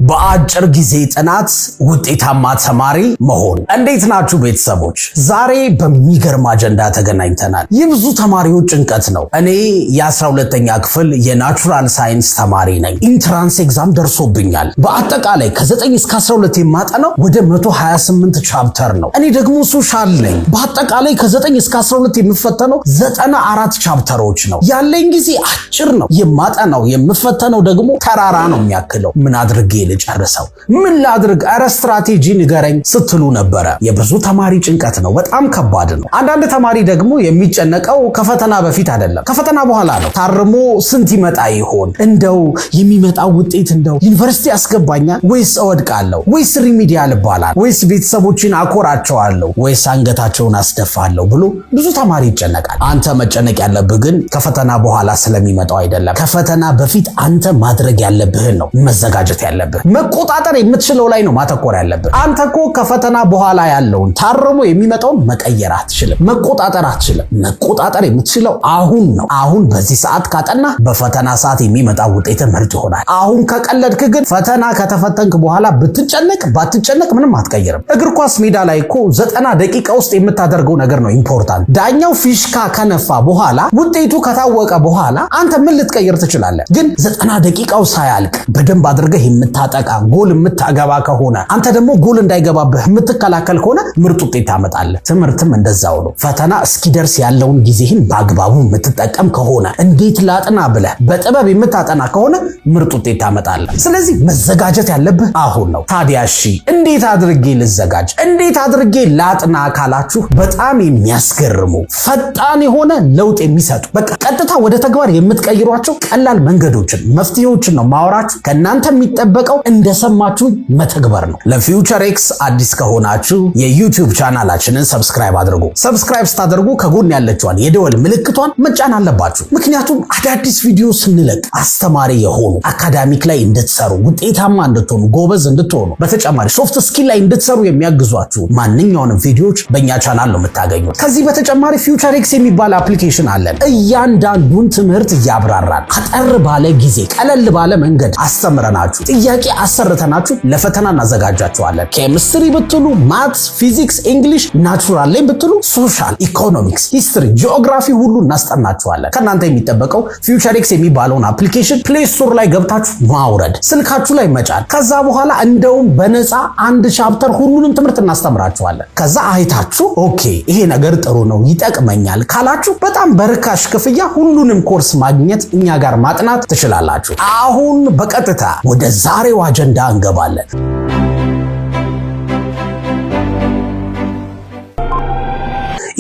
በአጭር ጊዜ ጥናት ውጤታማ ተማሪ መሆን። እንዴት ናችሁ ቤተሰቦች? ዛሬ በሚገርም አጀንዳ ተገናኝተናል። የብዙ ተማሪዎች ጭንቀት ነው። እኔ የ12ኛ ክፍል የናቹራል ሳይንስ ተማሪ ነኝ። ኢንትራንስ ኤግዛም ደርሶብኛል። በአጠቃላይ ከ9 እስከ 12 የማጠናው ወደ 128 ቻፕተር ነው። እኔ ደግሞ ሶሻል ነኝ። በአጠቃላይ ከ9 እስከ 12 የምፈተነው 94 ቻፕተሮች ነው። ያለኝ ጊዜ አጭር ነው። የማጠናው የምፈተነው ደግሞ ተራራ ነው የሚያክለው። ምን አድርጌ ልጨርሰው? ምን ላድርግ? ኧረ ስትራቴጂ ንገረኝ ስትሉ ነበረ። የብዙ ተማሪ ጭንቀት ነው። በጣም ከባድ ነው። አንዳንድ ተማሪ ደግሞ የሚጨነቀው ከፈተና በፊት አይደለም፣ ከፈተና በኋላ ነው። ታርሞ ስንት ይመጣ ይሆን? እንደው የሚመጣው ውጤት እንደው ዩኒቨርሲቲ ያስገባኛል ወይስ እወድቃለሁ? ወይስ ሪሚዲያል እባላለሁ? ወይስ ቤተሰቦችን አኮራቸዋለሁ? ወይስ አንገታቸውን አስደፋለሁ ብሎ ብዙ ተማሪ ይጨነቃል። አንተ መጨነቅ ያለብህ ግን ከፈተና በኋላ ስለሚመጣው አይደለም። ከፈተና በፊት አንተ ማድረግ ያለብህን ነው መዘጋጀት ያለብህ። መቆጣጠር የምትችለው ላይ ነው ማተኮር ያለብህ። አንተ እኮ ከፈተና በኋላ ያለውን ታርሞ የሚመጣውን መቀየር አትችልም፣ መቆጣጠር አትችልም። መቆጣጠር የምትችለው አሁን ነው። አሁን በዚህ ሰዓት ካጠና በፈተና ሰዓት የሚመጣው ውጤት ምርጥ ይሆናል። አሁን ከቀለድክ ግን ፈተና ከተፈተንክ በኋላ ብትጨነቅ ባትጨነቅ ምንም አትቀይርም። እግር ኳስ ሜዳ ላይ እኮ 90 ደቂቃ ውስጥ የምታደርገው ነገር ነው ኢምፖርታንት። ዳኛው ፊሽካ ከነፋ በኋላ ውጤቱ ከታወቀ በኋላ አንተ ምን ልትቀይር ትችላለህ? ግን 90 ደቂቃው ሳያልቅ በደንብ አድርገህ የምታጠቃ ጎል የምታገባ ከሆነ አንተ ደግሞ ጎል እንዳይገባብህ የምትከላከል ከሆነ ምርጥ ውጤት ታመጣለህ። ትምህርትም እንደዛው ነው። ፈተና እስኪደርስ ያለውን ጊዜህን በአግባቡ የምትጠቀም ከሆነ እንዴት ላጥና ብለህ በጥበብ የምታጠና ከሆነ ምርጥ ውጤት ታመጣለህ። ስለዚህ መዘጋጀት ያለብህ አሁን ነው። ታዲያ እሺ እንዴት አድርጌ ልዘጋጅ? እንዴት አድርጌ ላጥና ካላችሁ በጣም የሚያስገርሙ ፈጣን የሆነ ለውጥ የሚሰጡ በቃ ቀጥታ ወደ ተግባር የምትቀይሯቸው ቀላል መንገዶችን መፍትሄዎችን ነው ማወራችሁ። ከእናንተ የሚጠበቀው እንደሰማችሁ መተግበር ነው። ለፊውቸር ኤክስ አዲስ ከሆናችሁ የዩቲዩብ ቻናላችንን ሰብስክራይብ አድርጉ። ሰብስክራይብ ስታደርጉ ከጎን ያለችዋን የደወል ምልክቷን መጫን አለባችሁ። ምክንያቱም አዳዲስ ቪዲዮ ስንለቅ አስተማሪ የሆኑ አካዳሚክ ላይ እንድትሰሩ፣ ውጤታማ እንድትሆኑ፣ ጎበዝ እንድትሆኑ፣ በተጨማሪ ሶፍት ስኪል ላይ እንድትሰሩ የሚያግዟችሁ ማንኛውንም ቪዲዮዎች በእኛ ቻናል ነው የምታገኙት። ከዚህ በተጨማሪ ፊውቸር ኤክስ የሚባል አፕሊኬሽን አለን። እያንዳንዱን ትምህርት እያብራራን አጠር ባለ ጊዜ ቀለል ባለ መንገድ አስተምረናችሁ ጥያቄ አሰርተናችሁ ለፈተና እናዘጋጃችኋለን። ኬሚስትሪ ብትሉ ማትስ፣ ፊዚክስ፣ እንግሊሽ፣ ናቹራል ላይ ብትሉ ሶሻል፣ ኢኮኖሚክስ፣ ሂስትሪ፣ ጂኦግራፊ ሁሉ እናስጠናችኋለን። ከእናንተ የሚጠበቀው ፊውቸር ኤክስ የሚባለውን አፕሊኬሽን ፕሌይ ስቶር ላይ ገብታችሁ ማውረድ፣ ስልካችሁ ላይ መጫን። ከዛ በኋላ እንደውም በነፃ አንድ ቻፕተር ሁሉንም ትምህርት እናስተምራችኋለን። ከዛ አይታችሁ ኦኬ ይሄ ነገር ጥሩ ነው ይጠቅመኛል ካላችሁ በጣም በርካሽ ክፍያ ሁሉንም ኮርስ ማግኘት እኛ ጋር ማጥናት ትችላላችሁ። አሁን በቀጥታ ወደ ዛሬው አጀንዳ እንገባለን።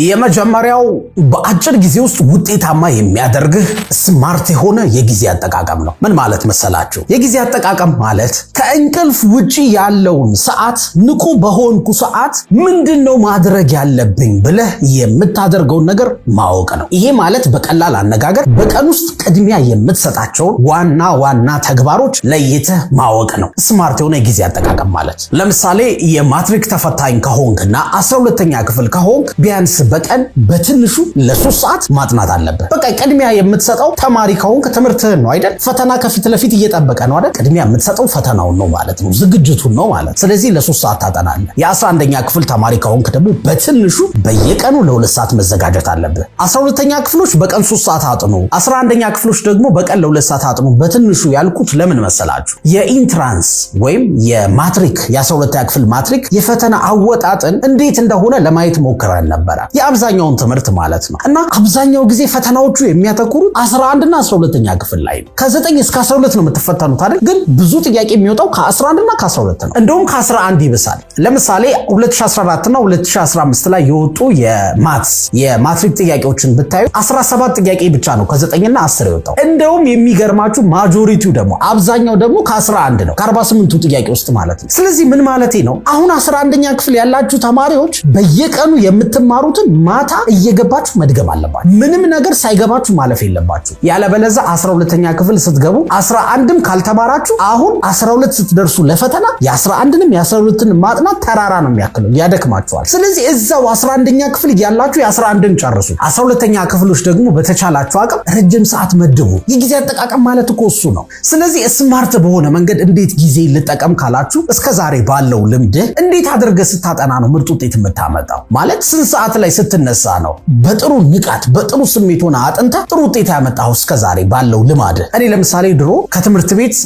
የመጀመሪያው በአጭር ጊዜ ውስጥ ውጤታማ የሚያደርግህ ስማርት የሆነ የጊዜ አጠቃቀም ነው። ምን ማለት መሰላችሁ? የጊዜ አጠቃቀም ማለት ከእንቅልፍ ውጪ ያለውን ሰዓት ንቁ በሆንኩ ሰዓት ምንድነው ማድረግ ያለብኝ ብለህ የምታደርገውን ነገር ማወቅ ነው። ይሄ ማለት በቀላል አነጋገር በቀን ውስጥ ቅድሚያ የምትሰጣቸውን ዋና ዋና ተግባሮች ለይተህ ማወቅ ነው ስማርት የሆነ የጊዜ አጠቃቀም ማለት። ለምሳሌ የማትሪክ ተፈታኝ ከሆንክና 12ኛ ክፍል ከሆንክ ቢያንስ በቀን በትንሹ ለ3 ሰዓት ማጥናት አለብህ። በቃ ቅድሚያ የምትሰጠው ተማሪ ከሆንክ ትምህርትህን ነው አይደል? ፈተና ከፊት ለፊት እየጠበቀ ነው አይደል? ቅድሚያ የምትሰጠው ፈተናውን ነው ማለት ነው፣ ዝግጅቱን ነው ማለት። ስለዚህ ለ3 ሰዓት ታጠናለህ። የ11ኛ ክፍል ተማሪ ከሆንክ ደግሞ በትንሹ በየቀኑ ለ2 ሰዓት መዘጋጀት አለብህ። 12ኛ ክፍሎች በቀን 3 ሰዓት አጥኑ፣ 11ኛ ክፍሎች ደግሞ በቀን ለ2 ሰዓት አጥኑ። በትንሹ ያልኩት ለምን መሰላችሁ? የኢንትራንስ ወይም የማትሪክ የ12ኛ ክፍል ማትሪክ የፈተና አወጣጥን እንዴት እንደሆነ ለማየት ሞክረን ነበረ። የአብዛኛውን ትምህርት ማለት ነው። እና አብዛኛው ጊዜ ፈተናዎቹ የሚያተኩሩት 11 እና 12ኛ ክፍል ላይ ነው። ከ9 እስከ 12 ነው የምትፈተኑት አይደል? ግን ብዙ ጥያቄ የሚወጣው ከ11 እና ከ12 ነው። እንደውም ከ11 ይብሳል። ለምሳሌ 2014 እና 2015 ላይ የወጡ የማትሪክ ጥያቄዎችን ብታዩ 17 ጥያቄ ብቻ ነው ከ9 እና 10 የወጣው። እንደውም የሚገርማችሁ ማጆሪቲው ደግሞ አብዛኛው ደግሞ ከ11 ነው፣ ከ48ቱ ጥያቄ ውስጥ ማለት ነው። ስለዚህ ምን ማለቴ ነው? አሁን 11ኛ ክፍል ያላችሁ ተማሪዎች በየቀኑ የምትማሩትን ያጠናችሁትን ማታ እየገባችሁ መድገም አለባችሁ። ምንም ነገር ሳይገባችሁ ማለፍ የለባችሁ። ያለበለዚያ 12ኛ ክፍል ስትገቡ 11ም ካልተማራችሁ አሁን 12 ስትደርሱ ለፈተና የ11ንም የ12ንም ማጥናት ተራራ ነው የሚያክለው፣ ያደክማችኋል። ስለዚህ እዛው 11ኛ ክፍል እያላችሁ የ11ን ጨርሱ። 12ኛ ክፍሎች ደግሞ በተቻላችሁ አቅም ረጅም ሰዓት መድቡ። የጊዜ አጠቃቀም ማለት እኮ እሱ ነው። ስለዚህ ስማርት በሆነ መንገድ እንዴት ጊዜ ልጠቀም ካላችሁ እስከዛሬ ባለው ልምድህ እንዴት አድርገህ ስታጠና ነው ምርጥ ውጤት የምታመጣው? ማለት ስንት ሰዓት ላይ ስትነሳ ነው በጥሩ ንቃት በጥሩ ስሜት ሆነ አጥንተህ ጥሩ ውጤት ያመጣው እስከዛሬ ባለው ልማድህ? እኔ ለምሳሌ ድሮ ከትምህርት ቤት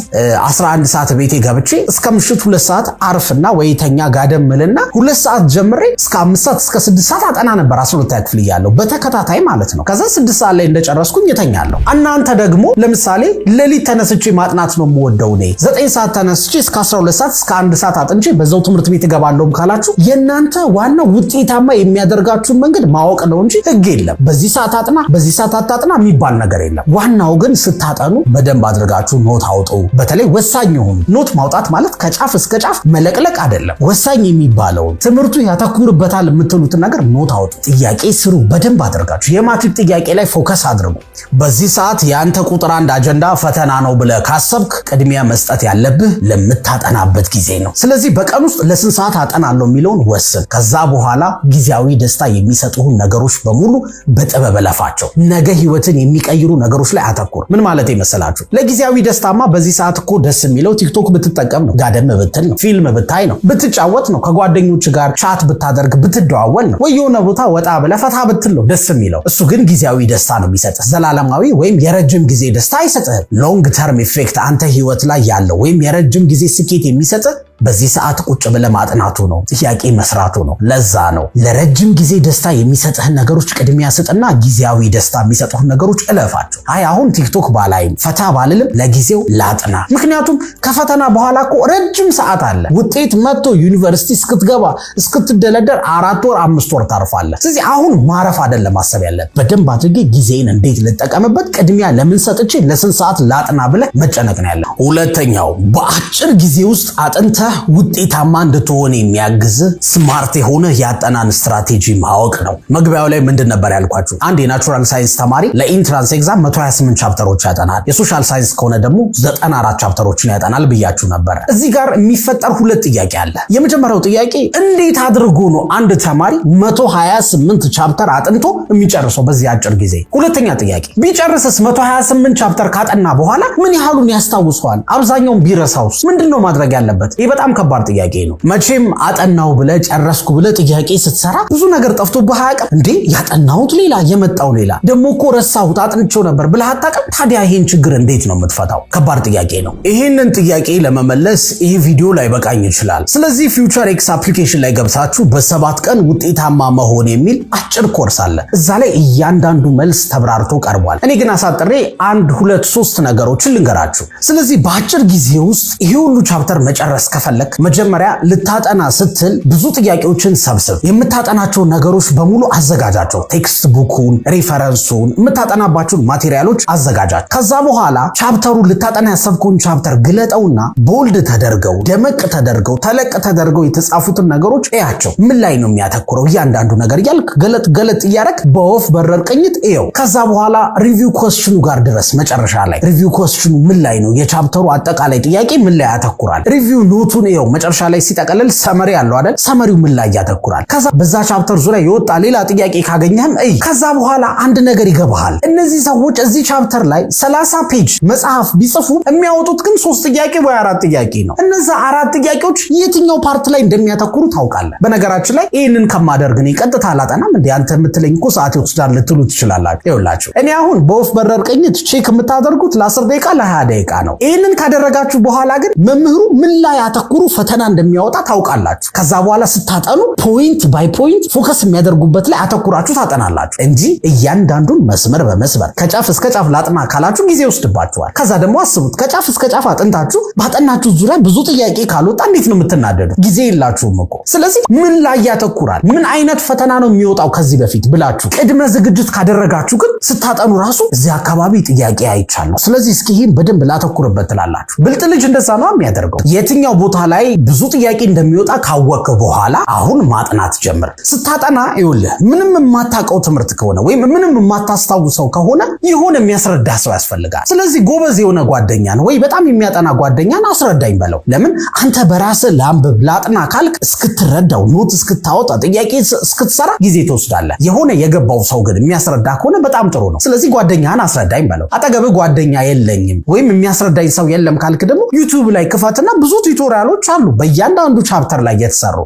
11 ሰዓት ቤቴ ገብቼ እስከ ምሽት 2 ሰዓት አርፍና ወይተኛ ጋደም ምልና 2 ሰዓት ጀምሬ እስከ 5 ሰዓት እስከ 6 ሰዓት አጠና ነበር 12ኛ ክፍል እያለሁ በተከታታይ ማለት ነው። ከዛ 6 ሰዓት ላይ እንደጨረስኩኝ እተኛለሁ። እናንተ ደግሞ ለምሳሌ ሌሊት ተነስቼ ማጥናት ነው የምወደው እኔ 9 ሰዓት ተነስቼ እስከ 12 ሰዓት እስከ 1 ሰዓት አጥንቼ በዛው ትምህርት ቤት እገባለሁም ካላችሁ የእናንተ ዋናው ውጤታማ የሚያደርጋችሁን መንገድ ማወቅ ነው እንጂ ህግ የለም። በዚህ ሰዓት አጥና በዚህ ሰዓት አታጥና የሚባል ነገር የለም። ዋናው ግን ስታጠኑ በደንብ አድርጋችሁ ኖት አውጡ። በተለይ ወሳኝ የሆኑ ኖት ማውጣት ማለት ከጫፍ እስከ ጫፍ መለቅለቅ አይደለም። ወሳኝ የሚባለውን ትምህርቱ ያተኩርበታል የምትሉትን ነገር ኖት አውጡ። ጥያቄ ስሩ በደንብ አድርጋችሁ። የማትሪክ ጥያቄ ላይ ፎከስ አድርጉ። በዚህ ሰዓት የአንተ ቁጥር 1 አጀንዳ ፈተና ነው ብለህ ካሰብክ ቅድሚያ መስጠት ያለብህ ለምታጠናበት ጊዜ ነው። ስለዚህ በቀን ውስጥ ለስንት ሰዓት አጠናለሁ የሚለውን ወስን። ከዛ በኋላ ጊዜያዊ ደስታ የሚሰጡህን ነገሮች በሙሉ በጥበብ ለፋቸው። ነገ ህይወትን የሚቀይሩ ነገሮች ላይ አተኩር። ምን ማለት መሰላችሁ? ለጊዜያዊ ደስታማ በዚህ ሰዓት እኮ ደስ የሚለው ቲክቶክ ብትጠቀም ነው፣ ጋደም ብትል ነው፣ ፊልም ብታይ ነው፣ ብትጫወት ነው፣ ከጓደኞች ጋር ቻት ብታደርግ ብትደዋወል ነው፣ ወይ የሆነ ቦታ ወጣ ብለህ ፈታ ብትል ነው ደስ የሚለው። እሱ ግን ጊዜያዊ ደስታ ነው የሚሰጥህ። ዘላለማዊ ወይም የረጅም ጊዜ ደስታ አይሰጥህም። ሎንግ ተርም ኢፌክት አንተ ህይወት ላይ ያለው ወይም የረጅም ጊዜ ስኬት የሚሰጥህ በዚህ ሰዓት ቁጭ ብለህ ማጥናቱ ነው፣ ጥያቄ መስራቱ ነው። ለዛ ነው ለረጅም ጊዜ ደስታ የሚሰጥህን ነገሮች ቅድሚያ ስጥና ጊዜያዊ ደስታ የሚሰጡህን ነገሮች እለፋቸው። አይ አሁን ቲክቶክ ባላይም ፈታ ባልልም ለጊዜው ላጥና። ምክንያቱም ከፈተና በኋላ እኮ ረጅም ሰዓት አለ። ውጤት መጥቶ ዩኒቨርሲቲ እስክትገባ እስክትደለደር 4 ወር 5 ወር ታርፋለህ። ስለዚህ አሁን ማረፍ አይደለም ማሰብ ያለብህ። በደንብ አድርጌ ጊዜን እንዴት ልጠቀምበት፣ ቅድሚያ ለምን ሰጥቼ ለስንት ሰዓት ላጥና ብለህ መጨነቅ ነው ያለው። ሁለተኛው በአጭር ጊዜ ውስጥ አጥንተ ውጤታማ እንድትሆን የሚያግዝ ስማርት የሆነ ያጠናን ስትራቴጂ ማወቅ ነው። መግቢያው ላይ ምንድን ነበር ያልኳችሁ? አንድ የናቹራል ሳይንስ ተማሪ ለኢንትራንስ ኤግዛም 128 ቻፕተሮች ያጠናል። የሶሻል ሳይንስ ከሆነ ደግሞ 94 ቻፕተሮችን ያጠናል ብያችሁ ነበር። እዚህ ጋር የሚፈጠር 2 ጥያቄ አለ። የመጀመሪያው ጥያቄ እንዴት አድርጎ ነው አንድ ተማሪ 128 ቻፕተር አጥንቶ የሚጨርሰው በዚህ አጭር ጊዜ? ሁለተኛ ጥያቄ ቢጨርስስ 128 ቻፕተር ካጠና በኋላ ምን ያህሉን ያስታውሰዋል? አብዛኛውን ቢረሳውስ ምንድነው ማድረግ ያለበት? በጣም ከባድ ጥያቄ ነው። መቼም አጠናው ብለ ጨረስኩ ብለ ጥያቄ ስትሰራ ብዙ ነገር ጠፍቶብህ አያውቅም እንዴ? ያጠናሁት ሌላ የመጣው ሌላ፣ ደግሞ እኮ ረሳሁት አጥንቼው ነበር ብለህ አታውቅም? ታዲያ ይሄን ችግር እንዴት ነው የምትፈታው? ከባድ ጥያቄ ነው። ይሄንን ጥያቄ ለመመለስ ይሄ ቪዲዮ ላይ በቃኝ ይችላል። ስለዚህ ፊውቸር ኤክስ አፕሊኬሽን ላይ ገብታችሁ በ7 ቀን ውጤታማ መሆን የሚል አጭር ኮርስ አለ። እዛ ላይ እያንዳንዱ መልስ ተብራርቶ ቀርቧል። እኔ ግን አሳጥሬ 1 2 3 ነገሮችን ልንገራችሁ። ስለዚህ በአጭር ጊዜ ውስጥ ይሄ ሁሉ ቻፕተር መጨረስ ከፈለክ መጀመሪያ ልታጠና ስትል ብዙ ጥያቄዎችን ሰብስብ። የምታጠናቸውን ነገሮች በሙሉ አዘጋጃቸው። ቴክስት ቡኩን፣ ሪፈረንሱን፣ የምታጠናባቸውን ማቴሪያሎች አዘጋጃቸው። ከዛ በኋላ ቻፕተሩን ልታጠና ያሰብከውን ቻፕተር ግለጠውና ቦልድ ተደርገው ደመቅ ተደርገው ተለቅ ተደርገው የተጻፉትን ነገሮች እያቸው። ምን ላይ ነው የሚያተኩረው እያንዳንዱ ነገር እያልክ ገለጥ ገለጥ እያረክ በወፍ በረር ቅኝት እየው። ከዛ በኋላ ሪቪው ኮስችኑ ጋር ድረስ። መጨረሻ ላይ ሪቪው ኮስችኑ ምን ላይ ነው፣ የቻፕተሩ አጠቃላይ ጥያቄ ምን ላይ ያተኩራል፣ ሪቪው ኖቱን እየው። መጨረሻ ላይ ሲጠቀለል ሰመሪ ያለው አይደል? ሰመሪው ምን ላይ ያተኩራል? ከዛ በዛ ቻፕተር ዙሪያ የወጣ ሌላ ጥያቄ ካገኘህም እይ። ከዛ በኋላ አንድ ነገር ይገባሃል። እነዚህ ሰዎች እዚህ ቻፕተር ላይ 30 ፔጅ መጽሐፍ ቢጽፉ የሚያወጡት ግን 3 ጥያቄ ወይ 4 ጥያቄ ነው። እነዛ 4 ጥያቄዎች የትኛው ፓርት ላይ እንደሚያተኩሩ ታውቃለህ? በነገራችን ላይ ይህንን ከማደርግ እኔ ቀጥታ አላጠናም እንዴ አንተ የምትለኝ እኮ ሰዓት ይወስዳል ልትሉ ትችላላችሁ። ይኸውላችሁ እኔ አሁን በወፍ በረር ቅኝት ቼክ የምታደርጉት ለ10 ደቂቃ ለ20 ደቂቃ ነው። ይህንን ካደረጋችሁ በኋላ ግን መምህሩ ምን ላይ ያተኩሩ ፈተና እንደሚያወጣ ታውቃላችሁ። ከዛ በኋላ ስታጠኑ ፖይንት ባይ ፖይንት ፎከስ የሚያደርጉበት ላይ አተኩራችሁ ታጠናላችሁ እንጂ እያንዳንዱን መስመር በመስመር ከጫፍ እስከ ጫፍ ላጥና ካላችሁ ጊዜ ይወስድባችኋል። ከዛ ደግሞ አስቡት ከጫፍ እስከ ጫፍ አጥንታችሁ ባጠናችሁ ዙሪያ ብዙ ጥያቄ ካልወጣ እንዴት ነው የምትናደዱት? ጊዜ የላችሁም እኮ። ስለዚህ ምን ላይ ያተኩራል፣ ምን አይነት ፈተና ነው የሚወጣው ከዚህ በፊት ብላችሁ ቅድመ ዝግጅት ካደረጋችሁ ግን ስታጠኑ ራሱ እዚህ አካባቢ ጥያቄ አይቻለሁ፣ ስለዚህ እስኪ ይሄን በደንብ ላተኩርበት ትላላችሁ። ብልጥ ልጅ እንደዛ ነው የሚያደርገው። የትኛው ቦታ ላይ ብዙ ጥያቄ እንደሚወጣ ካወቅ በኋላ አሁን ማጥናት ጀምር። ስታጠና ይኸውልህ ምንም የማታውቀው ትምህርት ከሆነ ወይም ምንም የማታስታውሰው ከሆነ የሆነ የሚያስረዳ ሰው ያስፈልጋል። ስለዚህ ጎበዝ የሆነ ጓደኛን ወይ በጣም የሚያጠና ጓደኛን አስረዳኝ በለው። ለምን አንተ በራስህ ላንብብ ላጥና ካልክ እስክትረዳው ኖት እስክታወጣ ጥያቄ እስክትሰራ ጊዜ ትወስዳለህ። የሆነ የገባው ሰው ግን የሚያስረዳ ከሆነ በጣም ጥሩ ነው። ስለዚህ ጓደኛህን አስረዳኝ በለው። አጠገብህ ጓደኛ የለኝም ወይም የሚያስረዳኝ ሰው የለም ካልክ ደግሞ ዩቲዩብ ላይ ክፈትና ብዙ ቱቶሪያሎች አሉ በእያንዳንዱ ቻፕተር ላይ የተሰሩ